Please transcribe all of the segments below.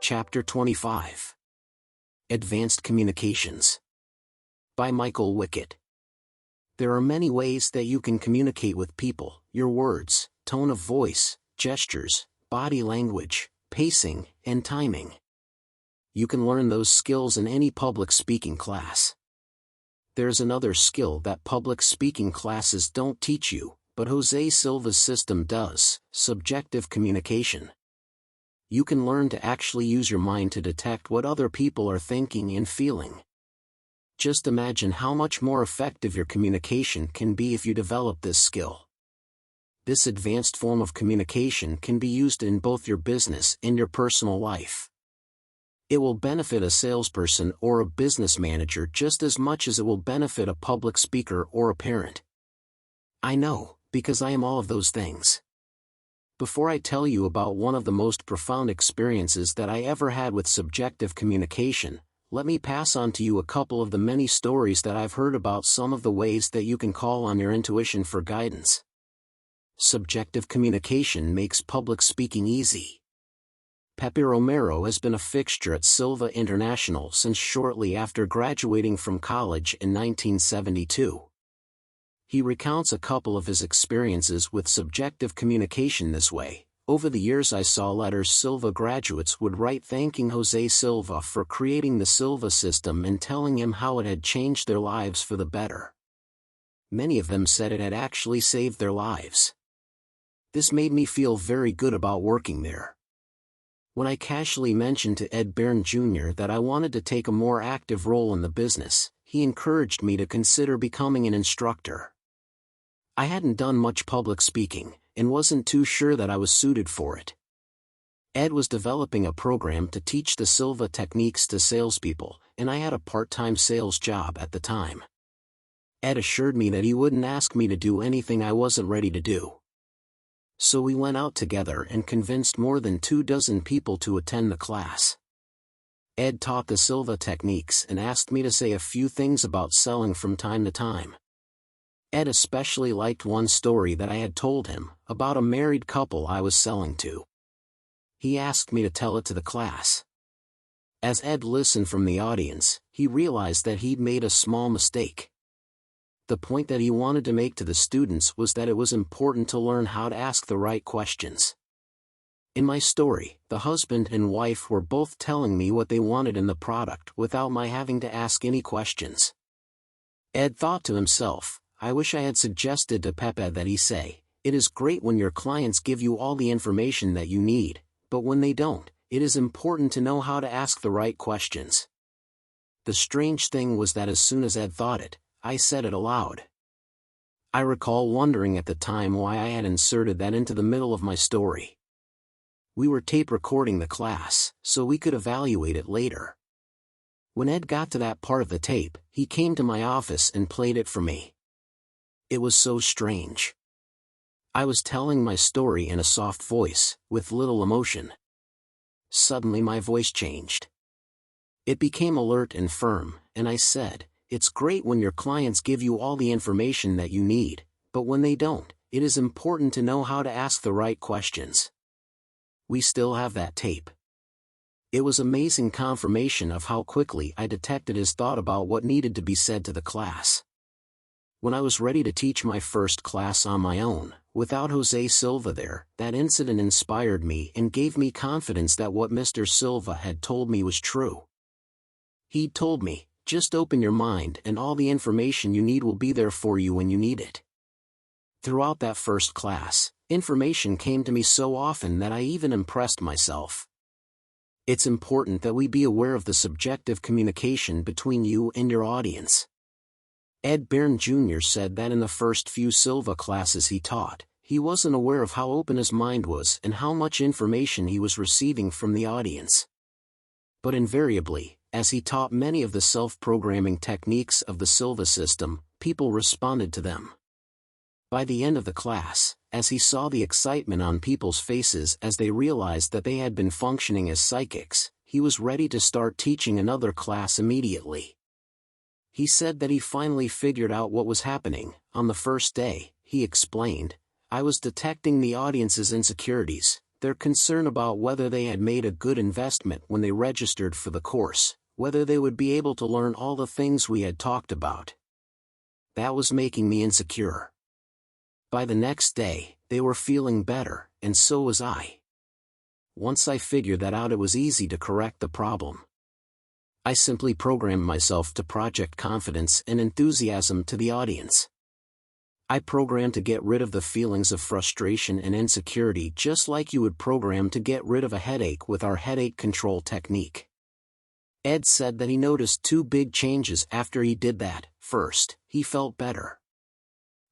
Chapter 25. Advanced Communications. By Michael Wickett. There are many ways that you can communicate with people: your words, tone of voice, gestures, body language, pacing, and timing. You can learn those skills in any public speaking class. There's another skill that public speaking classes don't teach you, but Jose Silva's system does: subjective communication. You can learn to actually use your mind to detect what other people are thinking and feeling. Just imagine how much more effective your communication can be if you develop this skill. This advanced form of communication can be used in both your business and your personal life. It will benefit a salesperson or a business manager just as much as it will benefit a public speaker or a parent. I know, because I am all of those things. Before I tell you about one of the most profound experiences that I ever had with subjective communication, let me pass on to you a couple of the many stories that I've heard about some of the ways that you can call on your intuition for guidance. Subjective communication makes public speaking easy. Pepe Romero has been a fixture at Silva International since shortly after graduating from college in 1972. He recounts a couple of his experiences with subjective communication this way. Over the years I saw letters Silva graduates would write thanking Jose Silva for creating the Silva system and telling him how it had changed their lives for the better. Many of them said it had actually saved their lives. This made me feel very good about working there. When I casually mentioned to Ed Byrne Jr. that I wanted to take a more active role in the business, he encouraged me to consider becoming an instructor. I hadn't done much public speaking, and wasn't too sure that I was suited for it. Ed was developing a program to teach the Silva techniques to salespeople, and I had a part-time sales job at the time. Ed assured me that he wouldn't ask me to do anything I wasn't ready to do. So we went out together and convinced more than 24 people to attend the class. Ed taught the Silva techniques and asked me to say a few things about selling from time to time. Ed especially liked one story that I had told him, about a married couple I was selling to. He asked me to tell it to the class. As Ed listened from the audience, he realized that he'd made a small mistake. The point that he wanted to make to the students was that it was important to learn how to ask the right questions. In my story, the husband and wife were both telling me what they wanted in the product without my having to ask any questions. Ed thought to himself, I wish I had suggested to Pepe that he say, "It is great when your clients give you all the information that you need, but when they don't, it is important to know how to ask the right questions." The strange thing was that as soon as Ed thought it, I said it aloud. I recall wondering at the time why I had inserted that into the middle of my story. We were tape recording the class, so we could evaluate it later. When Ed got to that part of the tape, he came to my office and played it for me. It was so strange. I was telling my story in a soft voice, with little emotion. Suddenly my voice changed. It became alert and firm, and I said, "It's great when your clients give you all the information that you need, but when they don't, it is important to know how to ask the right questions." We still have that tape. It was amazing confirmation of how quickly I detected his thought about what needed to be said to the class. When I was ready to teach my first class on my own, without Jose Silva there, that incident inspired me and gave me confidence that what Mr. Silva had told me was true. He told me, just open your mind and all the information you need will be there for you when you need it. Throughout that first class, information came to me so often that I even impressed myself. It's important that we be aware of the subjective communication between you and your audience. Ed Byrne Jr. said that in the first few Silva classes he taught, he wasn't aware of how open his mind was and how much information he was receiving from the audience. But invariably, as he taught many of the self-programming techniques of the Silva system, people responded to them. By the end of the class, as he saw the excitement on people's faces as they realized that they had been functioning as psychics, he was ready to start teaching another class immediately. He said that he finally figured out what was happening. On the first day, he explained, I was detecting the audience's insecurities, their concern about whether they had made a good investment when they registered for the course, whether they would be able to learn all the things we had talked about. That was making me insecure. By the next day, they were feeling better, and so was I. Once I figured that out, it was easy to correct the problem. I simply programmed myself to project confidence and enthusiasm to the audience. I programmed to get rid of the feelings of frustration and insecurity, just like you would program to get rid of a headache with our headache control technique. Ed said that he noticed two big changes after he did that. First, he felt better.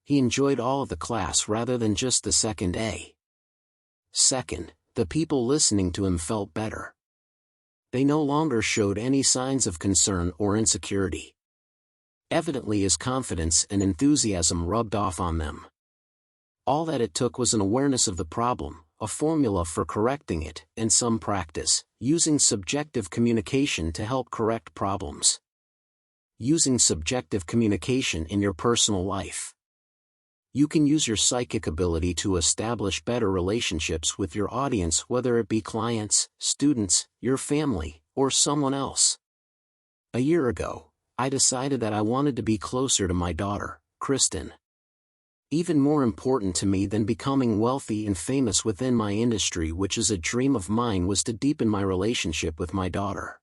He enjoyed all of the class rather than just the second A. Second, the people listening to him felt better. They no longer showed any signs of concern or insecurity. Evidently, his confidence and enthusiasm rubbed off on them. All that it took was an awareness of the problem, a formula for correcting it, and some practice, using subjective communication to help correct problems. Using subjective communication in your personal life. You can use your psychic ability to establish better relationships with your audience, whether it be clients, students, your family, or someone else. A year ago, I decided that I wanted to be closer to my daughter, Kristen. Even more important to me than becoming wealthy and famous within my industry, which is a dream of mine, was to deepen my relationship with my daughter.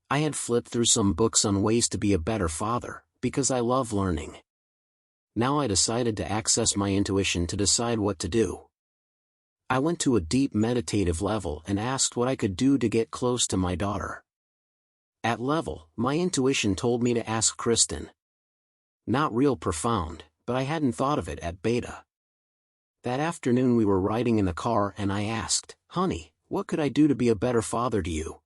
I had flipped through some books on ways to be a better father, because I love learning. Now I decided to access my intuition to decide what to do. I went to a deep meditative level and asked what I could do to get close to my daughter. At level, my intuition told me to ask Kristen. Not real profound, but I hadn't thought of it at beta. That afternoon we were riding in the car and I asked, "Honey, what could I do to be a better father to you?"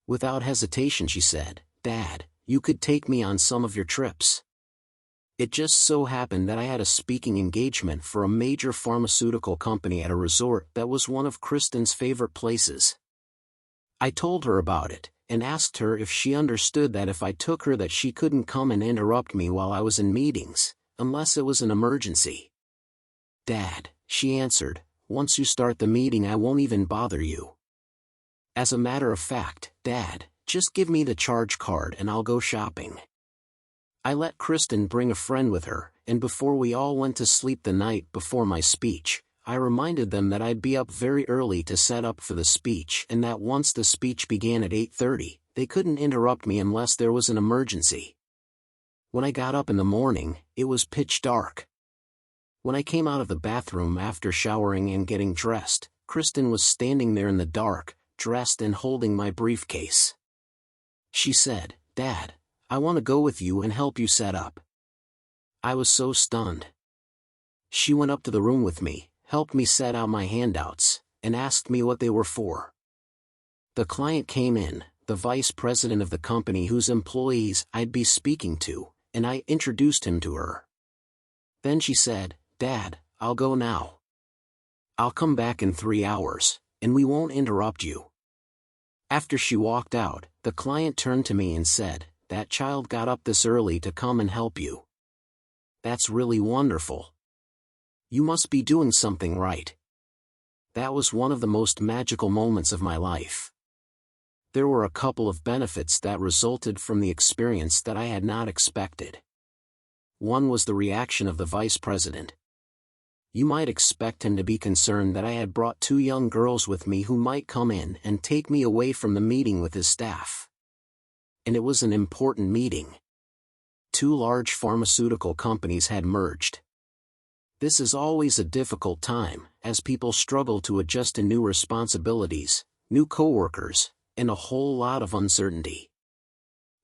Without hesitation she said, "Dad, you could take me on some of your trips." It just so happened that I had a speaking engagement for a major pharmaceutical company at a resort that was one of Kristen's favorite places. I told her about it, and asked her if she understood that if I took her that she couldn't come and interrupt me while I was in meetings, unless it was an emergency. "Dad," she answered, "once you start the meeting I won't even bother you. As a matter of fact, Dad, just give me the charge card and I'll go shopping." I let Kristen bring a friend with her, and before we all went to sleep the night before my speech, I reminded them that I'd be up very early to set up for the speech and that once the speech began at 8:30, they couldn't interrupt me unless there was an emergency. When I got up in the morning, it was pitch dark. When I came out of the bathroom after showering and getting dressed, Kristen was standing there in the dark, dressed and holding my briefcase. She said, "Dad, I want to go with you and help you set up." I was so stunned. She went up to the room with me, helped me set out my handouts, and asked me what they were for. The client came in, the vice president of the company whose employees I'd be speaking to, and I introduced him to her. Then she said, "Dad, I'll go now. I'll come back in 3 hours, and we won't interrupt you." After she walked out, the client turned to me and said, "That child got up this early to come and help you. That's really wonderful. You must be doing something right." That was one of the most magical moments of my life. There were a couple of benefits that resulted from the experience that I had not expected. One was the reaction of the vice president. You might expect him to be concerned that I had brought 2 young girls with me who might come in and take me away from the meeting with his staff. And it was an important meeting. 2 large pharmaceutical companies had merged. This is always a difficult time, as people struggle to adjust to new responsibilities, new coworkers, and a whole lot of uncertainty.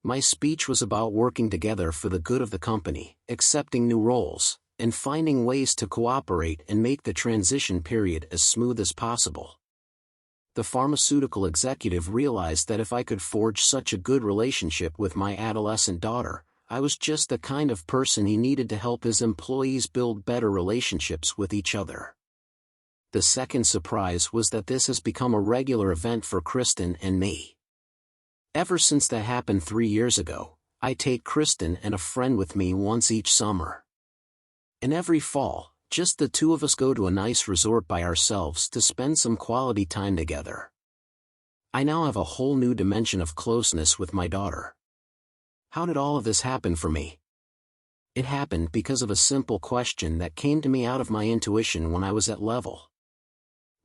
My speech was about working together for the good of the company, accepting new roles, and finding ways to cooperate and make the transition period as smooth as possible. The pharmaceutical executive realized that if I could forge such a good relationship with my adolescent daughter, I was just the kind of person he needed to help his employees build better relationships with each other. The second surprise was that this has become a regular event for Kristen and me. Ever since that happened 3 years ago, I take Kristen and a friend with me once each summer. And every fall, Just the two of us go to a nice resort by ourselves to spend some quality time together. I now have a whole new dimension of closeness with my daughter. How did all of this happen for me? It happened because of a simple question that came to me out of my intuition when I was at level.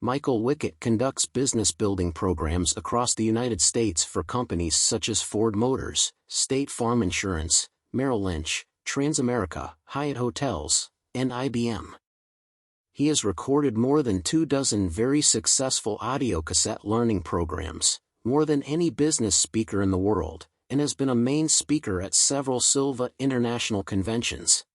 Michael Wickett conducts business building programs across the United States for companies such as Ford Motors, State Farm Insurance, Merrill Lynch, Transamerica, Hyatt Hotels, and IBM. He has recorded more than 24 very successful audio cassette learning programs, more than any business speaker in the world, and has been a main speaker at several Silva International conventions.